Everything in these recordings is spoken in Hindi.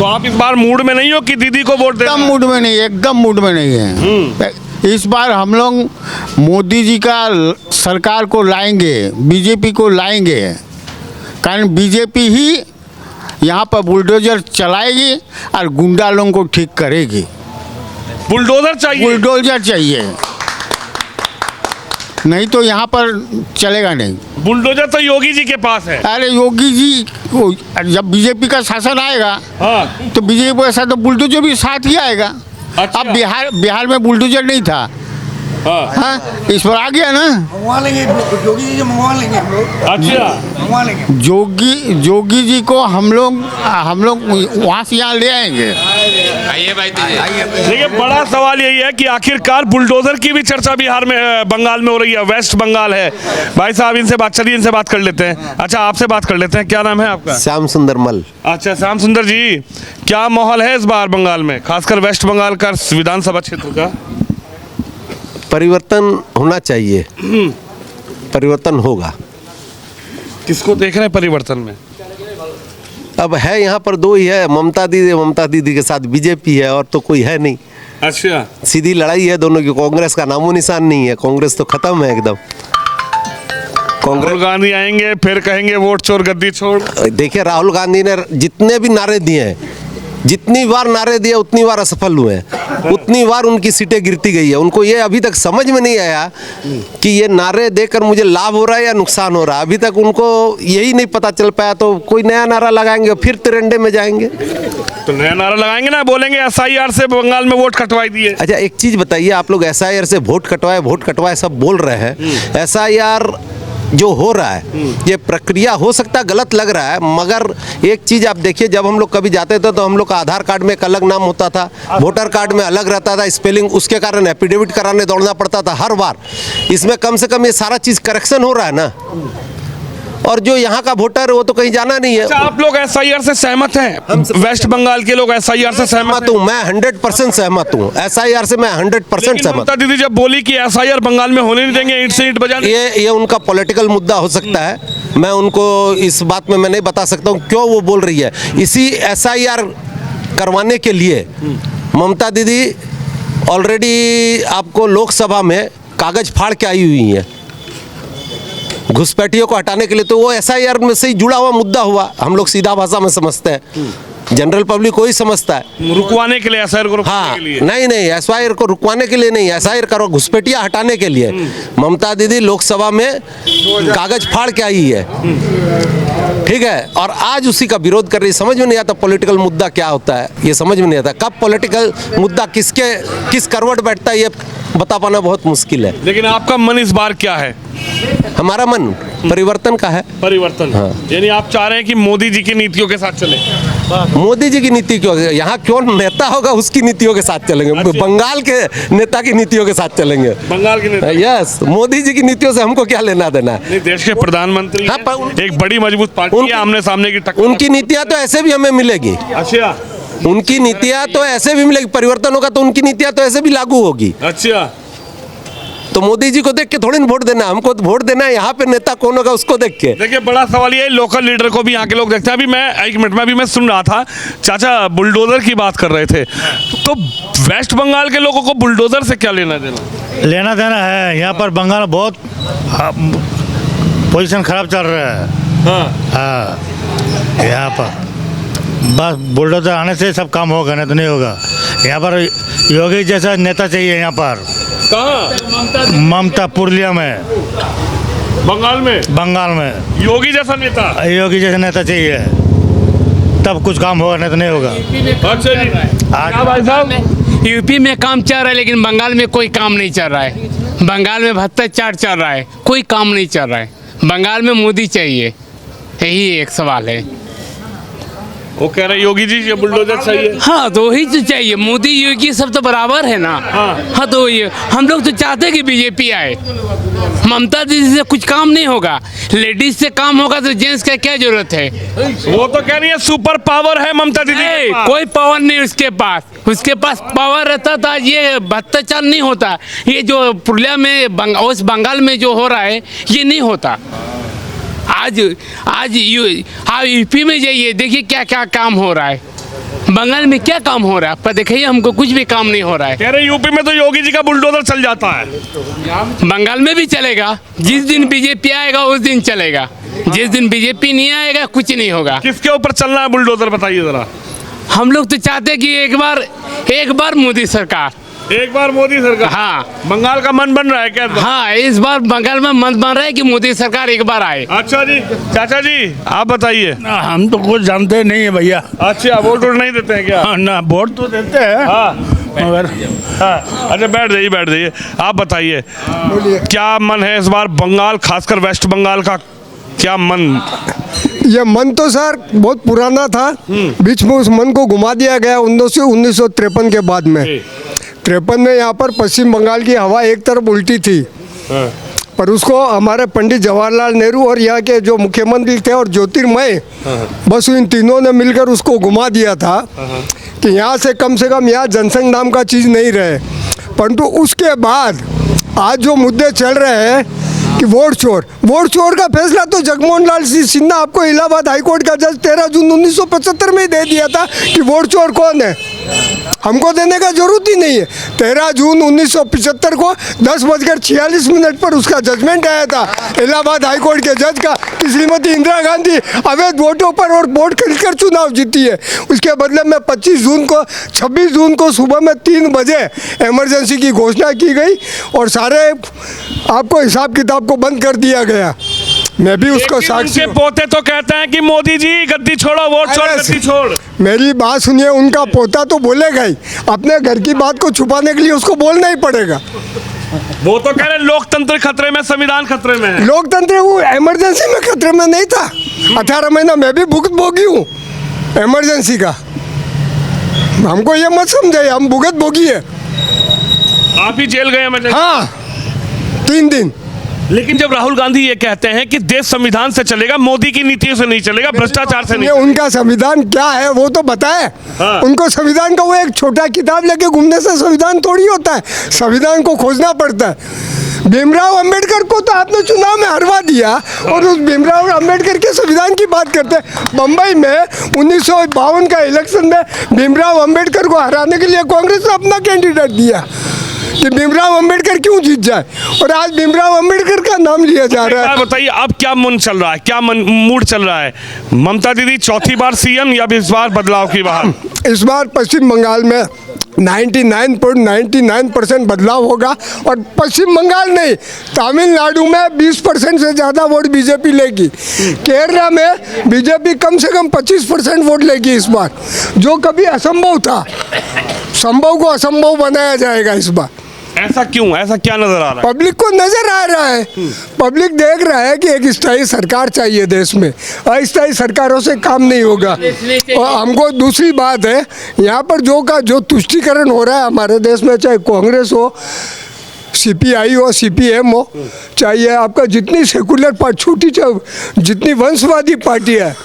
तो आप इस बार मूड में नहीं हो कि दीदी को वोट देना? एकदम मूड में नहीं, एकदम मूड में नहीं है। इस बार हम लोग मोदी जी का सरकार को लाएंगे, बीजेपी को लाएंगे, कारण बीजेपी ही यहाँ पर बुलडोजर चलाएगी और गुंडा लोगों को ठीक करेगी। बुलडोजर चाहिए? बुलडोजर चाहिए, नहीं तो यहाँ पर चलेगा नहीं। बुलडोजर तो योगी जी के पास है। अरे योगी जी जब बीजेपी का शासन आएगा, हाँ। तो बीजेपी के साथ तो बुलडोजर भी साथ ही आएगा। अच्छा। अब बिहार में बुलडोजर नहीं था, हाँ, इस पर आ गया ना। मंगवा लेंगे योगी जी, मंगवा लेंगे हम लोग। अच्छा, मंगवा लेंगे जोगी जी को हम लोग वहाँ से यहाँ ले आएंगे। आइए भाई, देखिए बड़ा सवाल यही है कि आखिरकार बुलडोजर की भी चर्चा बिहार में, बंगाल में हो रही है, वेस्ट बंगाल है। भाई साहब इनसे बात, चलिए इनसे बात कर लेते हैं। अच्छा, आपसे बात कर लेते हैं, क्या नाम है आपका? श्याम सुंदर मल। अच्छा श्याम सुंदर जी, क्या माहौल है इस बार बंगाल में, खासकर वेस्ट बंगाल का विधानसभा क्षेत्र का? परिवर्तन होना चाहिए, परिवर्तन होगा। किसको देख रहे हैं परिवर्तन में? अब है यहाँ पर दो ही है, ममता दीदी के साथ बीजेपी है, और तो कोई है नहीं। अच्छा, सीधी लड़ाई है दोनों की, कांग्रेस का नामो निशान नहीं है, कांग्रेस तो खत्म है एकदम। राहुल गांधी आएंगे फिर कहेंगे वोट चोर गद्दी छोड़। देखिए राहुल गांधी ने जितने भी नारे दिए हैं, जितनी बार नारे दिए उतनी बार असफल हुए हैं, उतनी बार उनकी सीटें गिरती गई है। उनको ये अभी तक समझ में नहीं आया कि ये नारे देकर मुझे लाभ हो रहा है या नुकसान हो रहा है। अभी तक उनको यही नहीं पता चल पाया, तो कोई नया नारा लगाएंगे फिर तिरंडे में जाएंगे। तो नया नारा लगाएंगे ना, बोलेंगे SIR से बंगाल में वोट कटवाई दिए। अच्छा एक चीज़ बताइए, आप लोग SIR से वोट कटवाए सब बोल रहे हैं। SIR जो हो रहा है ये प्रक्रिया हो सकता है गलत लग रहा है, मगर एक चीज़ आप देखिए, जब हम लोग कभी जाते थे तो हम लोग का आधार कार्ड में एक अलग नाम होता था, वोटर कार्ड में अलग रहता था स्पेलिंग, उसके कारण एफिडेविट कराने दौड़ना पड़ता था हर बार। इसमें कम से कम ये सारा चीज़ करेक्शन हो रहा है ना, और जो यहाँ का वोटर है वो तो कहीं जाना नहीं है। अच्छा, आप लोग SIR से सहमत हैं? वेस्ट बंगाल के लोग SIR से सहमत हूँ, मैं 100% सहमत हूँ। SIR से मैं 100% सहमत। ममता दीदी जब बोली कि SIR बंगाल में होने नहीं देंगे, ईंट से ईंट बजाने, ये उनका पॉलिटिकल मुद्दा हो सकता है, मैं उनको इस बात में मैं नहीं बता सकता हूँ क्यों वो बोल रही है। इसी SIR करवाने के लिए ममता दीदी ऑलरेडी आपको लोकसभा में कागज फाड़ के आई हुई है घुसपैठियों को हटाने के लिए। तो वो SIR में से ही जुड़ा हुआ मुद्दा हुआ, हम लोग सीधा भाषा में समझते हैं, जनरल पब्लिक को ही समझता है। रुकवाने के लिए, SIR को रुकवाने हाँ, के लिए? नहीं SIR को रुकवाने के लिए नहीं, SIR करो घुसपैठिया हटाने के लिए। ममता दीदी लोकसभा में कागज फाड़ के आई है, ठीक है, और आज उसी का विरोध कर रही। समझ में नहीं आता पॉलिटिकल मुद्दा क्या होता है, ये समझ में नहीं आता कब पॉलिटिकल मुद्दा किस करवट बैठता है, ये बता पाना बहुत मुश्किल है। लेकिन आपका मन इस बार क्या है? हमारा मन परिवर्तन का है। परिवर्तन, हाँ। यानी आप चाह रहे हैं कि मोदी जी की नीतियों के साथ चले? मोदी जी की नीति क्यों, यहाँ क्यों नेता होगा उसकी नीतियों के साथ चलेंगे। अच्छा। बंगाल के नेता की नीतियों के साथ चलेंगे। बंगाल के नेता? यस, मोदी जी की नीतियों से हमको क्या लेना देना है। नहीं, देश के प्रधानमंत्री हाँ, हैं, एक बड़ी मजबूत पार्टी है, आमने सामने की टक्कर। उनकी नीतियाँ तो ऐसे भी हमें मिलेगी। अच्छा, उनकी नीतियाँ तो ऐसे भी मिलेगी, परिवर्तन होगा तो उनकी नीतियाँ तो ऐसे भी लागू होगी। अच्छा, तो मोदी जी को देख के थोड़ी ना वोट देना, हमको वोट देना है यहाँ पे नेता कौन होगा उसको देख के। देखिए बड़ा सवाल ये है, लोकल लीडर को भी यहाँ के लोग देखते हैं। अभी मैं एक मिनट में, अभी मैं सुन रहा था, चाचा बुलडोजर की बात कर रहे थे, तो वेस्ट बंगाल के लोगों को बुलडोजर से क्या लेना देना? लेना देना है, यहाँ पर बंगाल बहुत पोजीशन खराब चल रहा है। हाँ, यहाँ पर बस बुलडोजर आने से सब काम होगा, नहीं तो नहीं होगा। यहाँ पर योगी जैसा नेता चाहिए। यहाँ पर कहाँ? ममता, पुरुलिया में, बंगाल में योगी जैसा नेता, योगी जैसा नेता चाहिए, तब कुछ काम होगा, नहीं तो नहीं होगा। अच्छा जी, क्या भाई साहब? यूपी में काम चल रहा है लेकिन बंगाल में कोई काम नहीं चल रहा है। बंगाल में भ्रष्टाचार चल रहा है, कोई काम नहीं चल रहा है। बंगाल में मोदी चाहिए, यही एक सवाल है। वो कह रहे योगी जी ये बुलडोजर चाहिए। हाँ, तो वही तो चाहिए, मोदी योगी सब तो बराबर है ना। हाँ, तो ये हम लोग तो चाहते हैं कि बीजेपी आए। ममता दीदी से कुछ काम नहीं होगा, लेडीज से काम होगा तो जेंट्स का क्या जरूरत है? वो तो कह रही है सुपर पावर है ममता दीदी के पास। कोई पावर नहीं उसके पास, उसके पास पावर रहता था ये भ्रष्टाचार नहीं होता। ये जो पुरुलिया में उस बंगाल में जो हो रहा है ये नहीं होता। आज यूपी में जाइए, देखिए क्या क्या काम हो रहा है। बंगाल में क्या काम हो रहा है? पर देखिए हमको कुछ भी काम नहीं हो रहा है। कह रहे यूपी में तो योगी जी का बुलडोजर चल जाता है। बंगाल में भी चलेगा, जिस दिन बीजेपी आएगा उस दिन चलेगा, जिस दिन बीजेपी नहीं आएगा कुछ नहीं होगा। किसके ऊपर चलना है बुलडोजर, बताइए जरा। हम लोग तो चाहते हैं कि एक बार मोदी सरकार। एक बार मोदी सरकार। हाँ बंगाल का मन बन रहा है क्या? हाँ, इस बार बंगाल में मन बन रहा है कि मोदी सरकार एक बार आए। अच्छा जी, चाचा जी आप बताइए। हम तो कुछ जानते नहीं है भैया। अच्छा, वोट नहीं देते हैं क्या? ना वोट तो देते हैं हाँ मगर हाँ। अच्छा बैठ जाइए। आप बताइए क्या मन है इस बार बंगाल, खासकर वेस्ट बंगाल का क्या मन? ये मन तो सर बहुत पुराना था, बीच में उस मन को घुमा दिया गया 1953 के बाद में। 53 में यहाँ पर पश्चिम बंगाल की हवा एक तरफ उल्टी थी, पर उसको हमारे पंडित जवाहरलाल नेहरू और यहाँ के जो मुख्यमंत्री थे और ज्योतिर्मय, बस इन तीनों ने मिलकर उसको घुमा दिया था कि यहाँ से कम यहाँ जनसंघ नाम का चीज़ नहीं रहे। परंतु उसके बाद आज जो मुद्दे चल रहे हैं कि वोट चोर का फैसला तो जगमोहन लाल सिन्हा आपको इलाहाबाद हाईकोर्ट का जज 13 जून 1975 में ही दे दिया था कि वोट चोर कौन है, हमको देने का जरूरत ही नहीं है। 13 जून 1975 को 10:46 पर उसका जजमेंट आया था इलाहाबाद हाईकोर्ट के जज का कि श्रीमती इंदिरा गांधी अवैध वोटों पर और वोट खरीदकर चुनाव जीती है। उसके बदले में 26 जून को सुबह में 3 बजे इमरजेंसी की घोषणा की गई और सारे आपको हिसाब किताब को बंद कर दिया गया। मैं भी उसको साक्षी उनके पोते तो कहते हैं कि मोदी जी गद्दी छोड़ो, वोट छोड़, गद्दी छोड़। मेरी बात सुनिए, उनका पोता तो बोलेगा ही, अपने घर की बात को छुपाने के लिए उसको बोलना ही पड़ेगा। वो तो कह रहे लोकतंत्र खतरे में, संविधान खतरे में है। लोकतंत्र वो इमरजेंसी में खतरे में नहीं था। 18 महीना मैं भी भुगत भोगी हूँ इमरजेंसी का, हमको ये मत समझाइए, हम भुगत भोगी है। आप ही जेल गए हैं? हाँ, 3 दिन। लेकिन जब राहुल गांधी ये कहते हैं कि देश संविधान से चलेगा, मोदी की नीतियों से नहीं चलेगा, भ्रष्टाचार से नहीं, उनका संविधान क्या है वो तो बताए। हाँ। उनको संविधान का वो एक छोटा किताब लेके घूमने से संविधान थोड़ी होता है, संविधान को खोजना पड़ता है। भीमराव अंबेडकर को तो आपने चुनाव में हरवा दिया और उस भीमराव अंबेडकर के संविधान की बात करते हैं। बम्बई में 1952 का इलेक्शन में भीमराव अंबेडकर को हराने के लिए कांग्रेस ने अपना कैंडिडेट दिया कि भीमराव अंबेडकर क्यों जीत जाए, और आज भीमराव अंबेडकर का नाम लिया जा रहा है। बताइए अब क्या मन चल रहा है, क्या मूड चल रहा है? ममता दीदी चौथी बार सीएम या इस बार बदलाव की बहार? इस बार पश्चिम बंगाल में 99.99% बदलाव होगा और पश्चिम बंगाल नहीं, तमिलनाडु में 20% से ज़्यादा वोट बीजेपी लेगी। केरला में बीजेपी कम से कम 25% वोट लेगी इस बार, जो कभी असंभव था, संभव को असंभव बनाया जाएगा इस बार। ऐसा क्यों, ऐसा क्या नजर आ रहा है? पब्लिक को नजर आ रहा है, पब्लिक देख रहा है कि एक स्थायी सरकार चाहिए देश में, अस्थायी सरकारों से काम नहीं होगा। और हमको दूसरी बात है, यहाँ पर जो तुष्टीकरण हो रहा है हमारे देश में, चाहे कांग्रेस हो, CPI हो, CPM हो, चाहे आपका जितनी सेकुलर पार्टी, छोटी जितनी वंशवादी पार्टी है,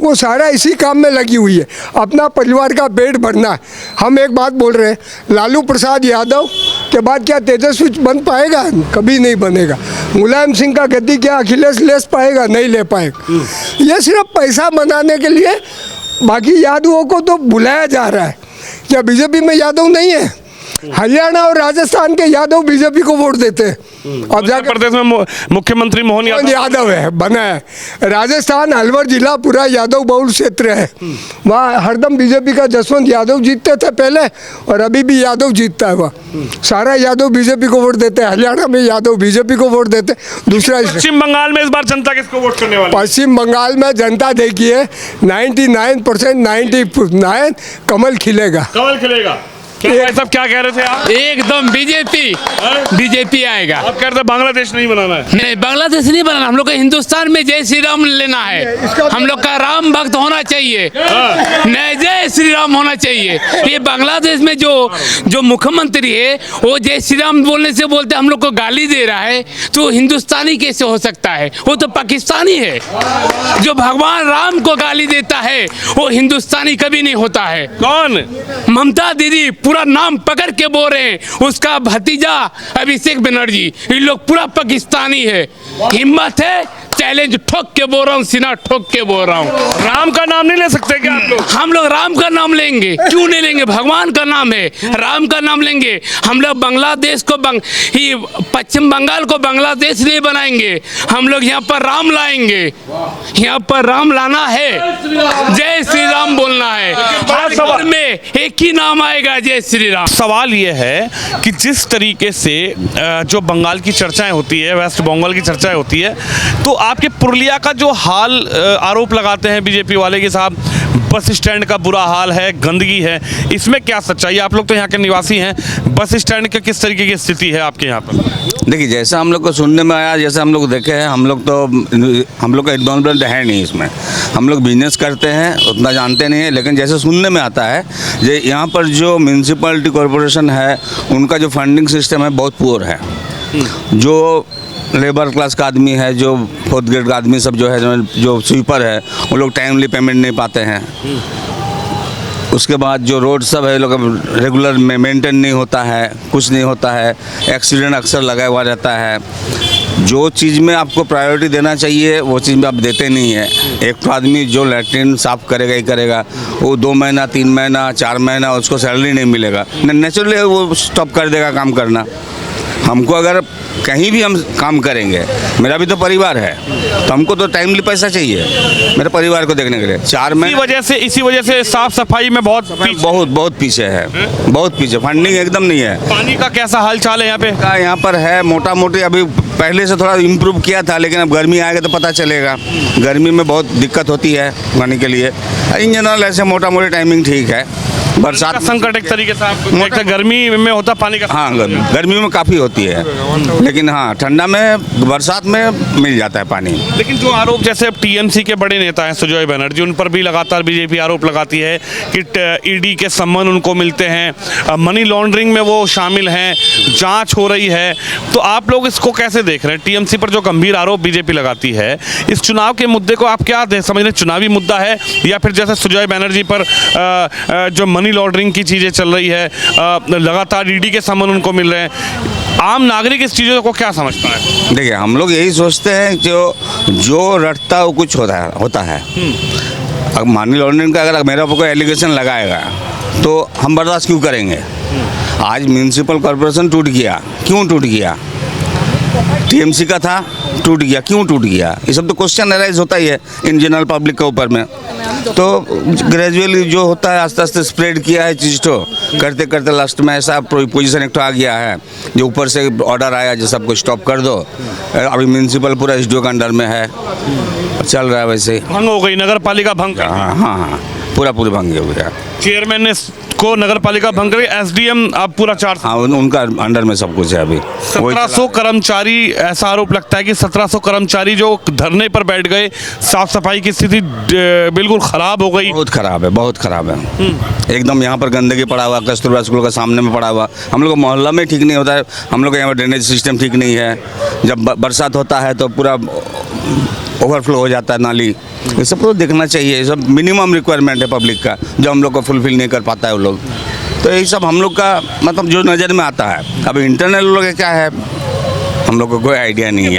वो सारा इसी काम में लगी हुई है, अपना परिवार का पेट भरना है। हम एक बात बोल रहे हैं, लालू प्रसाद यादव के बाद क्या तेजस्वी बन पाएगा? कभी नहीं बनेगा। मुलायम सिंह का गद्दी क्या अखिलेश ले पाएगा? नहीं ले पाएगा। ये सिर्फ पैसा बनाने के लिए, बाकी यादवों को तो बुलाया जा रहा है। क्या बीजेपी में यादव नहीं है? हरियाणा और राजस्थान के यादव बीजेपी को वोट देते हैं। अब मध्य प्रदेश में मुख्यमंत्री मोहन यादव है, बना है। राजस्थान अलवर जिला पूरा यादव बहुल क्षेत्र है, वहाँ हरदम बीजेपी का जसवंत यादव जीतते थे पहले और अभी भी यादव जीतता है वहाँ। सारा यादव बीजेपी को वोट देते हैं। हरियाणा में यादव बीजेपी को वोट देते हैं। दूसरा पश्चिम बंगाल में इस बार जनता किसको वोट करने वाली? पश्चिम बंगाल में जनता देखिए 99% 99 कमल खिलेगा। कमल खिलेगा। क्या सब क्या कह रहे थे आप? एकदम बीजेपी आएगा। आप कह रहे थे बांग्लादेश नहीं बनाना है? नहीं, बांग्लादेश नहीं बनाना, हम लोग को हिंदुस्तान में जय श्री राम लेना है। हम लोग का राम भक्त होना चाहिए, नहीं जय श्री राम होना चाहिए। ये बांग्लादेश में जो मुख्यमंत्री है वो जय श्री राम बोलने से बोलते हम लोग को गाली दे रहा है, तो हिंदुस्तानी कैसे हो सकता है? वो तो पाकिस्तानी है। जो भगवान राम को गाली देता है वो हिंदुस्तानी कभी नहीं होता है। कौन? ममता दीदी पूरा नाम पकड़ के बोल रहे हैं, उसका भतीजा अभिषेक बनर्जी, ये लोग पूरा पाकिस्तानी है। हिम्मत है चैलेंज ठोक के बोल रहा हूँ, सीना ठोक के बोल रहा हूँ। राम का नाम नहीं ले सकते क्या आप लोग? हम लोग राम का नाम लेंगे, क्यों नहीं लेंगे? भगवान का नाम है, राम का नाम लेंगे। हम लोग बांग्लादेश को ही पश्चिम बंगाल को बांग्लादेश नहीं बनाएंगे, हम लोग यहाँ पर राम लाएंगे। यहाँ पर राम लाना है, जय श्री राम बोलना है। हर घर में एक ही नाम आएगा, जय श्री राम। सवाल ये है कि जिस तरीके से जो बंगाल की चर्चाएं होती है, वेस्ट बंगाल की चर्चाएं होती है, तो आपके पुरुलिया का जो हाल आरोप लगाते हैं बीजेपी वाले कि साहब बस स्टैंड का बुरा हाल है, गंदगी है, इसमें क्या सच्चाई है? आप लोग तो यहाँ के निवासी हैं, बस स्टैंड की किस तरीके की स्थिति है आपके यहाँ पर? देखिए, जैसा हम लोग को सुनने में आया, जैसे हम लोग देखे हैं, हम लोग का इन्वॉल्वमेंट है नहीं इसमें। हम लोग बिजनेस करते हैं, उतना जानते नहीं है, लेकिन जैसे सुनने में आता है ये यहाँ पर जो म्यूनसिपैलिटी कॉरपोरेशन है उनका जो फंडिंग सिस्टम है बहुत पुअर है। जो लेबर क्लास का आदमी है, जो फोर्थ ग्रेड का आदमी सब जो है, जो स्वीपर है, वो लोग टाइमली पेमेंट नहीं पाते हैं। उसके बाद जो रोड सब है लोग रेगुलर में मेंटेन नहीं होता है, कुछ नहीं होता है, एक्सीडेंट अक्सर लगा हुआ रहता है। जो चीज़ में आपको प्रायोरिटी देना चाहिए वो चीज़ में आप देते नहीं है। एक तो आदमी जो लैट्रिन साफ़ करेगा ही करेगा, वो 2 महीना 3 महीना 4 महीना उसको सैलरी नहीं मिलेगा, नेचुरली वो स्टॉप कर देगा काम करना। हमको अगर कहीं भी हम काम करेंगे, मेरा भी तो परिवार है, तो हमको तो टाइमली पैसा चाहिए मेरे परिवार को देखने के लिए। 4 महीने इसी वजह से साफ सफाई में बहुत पीछे है, बहुत पीछे, फंडिंग एकदम नहीं है। पानी का कैसा हाल चाल है यहाँ पे? यहाँ पर है मोटा मोटी, अभी पहले से थोड़ा इम्प्रूव किया था, लेकिन अब गर्मी आएगा तो पता चलेगा। गर्मी में बहुत दिक्कत होती है पानी के लिए। इन जनरल ऐसे मोटा मोटी टाइमिंग ठीक है। बरसात संकट एक तरीके से आप देखते, गर्मी में होता पानी का, हाँ गर्मी में काफ़ी होती है, लेकिन हाँ ठंडा में बरसात में मिल जाता है पानी। लेकिन जो आरोप, जैसे अब टीएमसी के बड़े नेता हैं सुजॉय बनर्जी, उन पर भी लगातार बीजेपी आरोप लगाती है कि ईडी के सम्मन उनको मिलते हैं, मनी लॉन्ड्रिंग में वो शामिल हैं, जांच हो रही है। तो आप लोग इसको कैसे देख रहे हैं? टीएमसी पर जो गंभीर आरोप बीजेपी लगाती है, इस चुनाव के मुद्दे को आप क्या समझ रहे हैं? चुनावी मुद्दा है या फिर जैसे सुजॉय बनर्जी पर जो मनी लॉन्ड्रिंग की चीज़ें चल रही है, लगातार ईडी के सम्मन उनको मिल रहे हैं, आम नागरिक इस चीज़ों को क्या समझता है? देखिए, हम लोग यही सोचते हैं जो रटता है वो कुछ होता है। अब मनी लॉन्ड्रिंग का अगर मेरे ऊपर कोई एलिगेशन लगाएगा तो हम बर्दाश्त क्यों करेंगे? आज म्यूनसिपल कॉरपोरेशन टूट गया, क्यों टूट गया? टीएमसी का था, टूट गया, क्यों टूट गया? ये सब तो क्वेश्चन अराइज होता ही है इन जनरल पब्लिक के ऊपर में। तो ग्रेजुअली जो होता है आस्ते आस्ते स्प्रेड किया है चीज़, तो करते करते लास्ट में ऐसा पोजीशन एक तो आ गया है जो ऊपर से ऑर्डर आया जो सबको स्टॉप कर दो। अभी म्यूनसिपल पूरा एसडीओ के अंडर में है, चल रहा है वैसे। भंग हो गई नगर पालिका, भंग। हाँ हाँ हाँ, पूरा भंग हो गया। चेयरमैन ने को नगर पालिका भंग रही, एसडीएम अब पूरा चार्ज। हाँ, उनका अंडर में सब कुछ है अभी। 1700 कर्मचारी, ऐसा आरोप लगता है कि 1700 कर्मचारी जो धरने पर बैठ गए, साफ सफाई की स्थिति बिल्कुल खराब हो गई। बहुत खराब है, बहुत खराब है एकदम। यहाँ पर गंदगी पड़ा हुआ, कस्तूरबा स्कूल का सामने में पड़ा हुआ। हम लोग मोहल्ला में ठीक नहीं होता है, हम लोग यहाँ पर ड्रेनेज सिस्टम ठीक नहीं है। जब बरसात होता है तो पूरा ओवरफ्लो हो जाता है नाली। ये सब तो देखना चाहिए, ये सब मिनिमम रिक्वायरमेंट है पब्लिक का, जो हम लोग को फुलफिल नहीं कर पाता है वो लोग। तो यही सब हम लोग का मतलब जो नज़र में आता है। अब इंटरनल लोग क्या है हम लोग को कोई आइडिया नहीं है।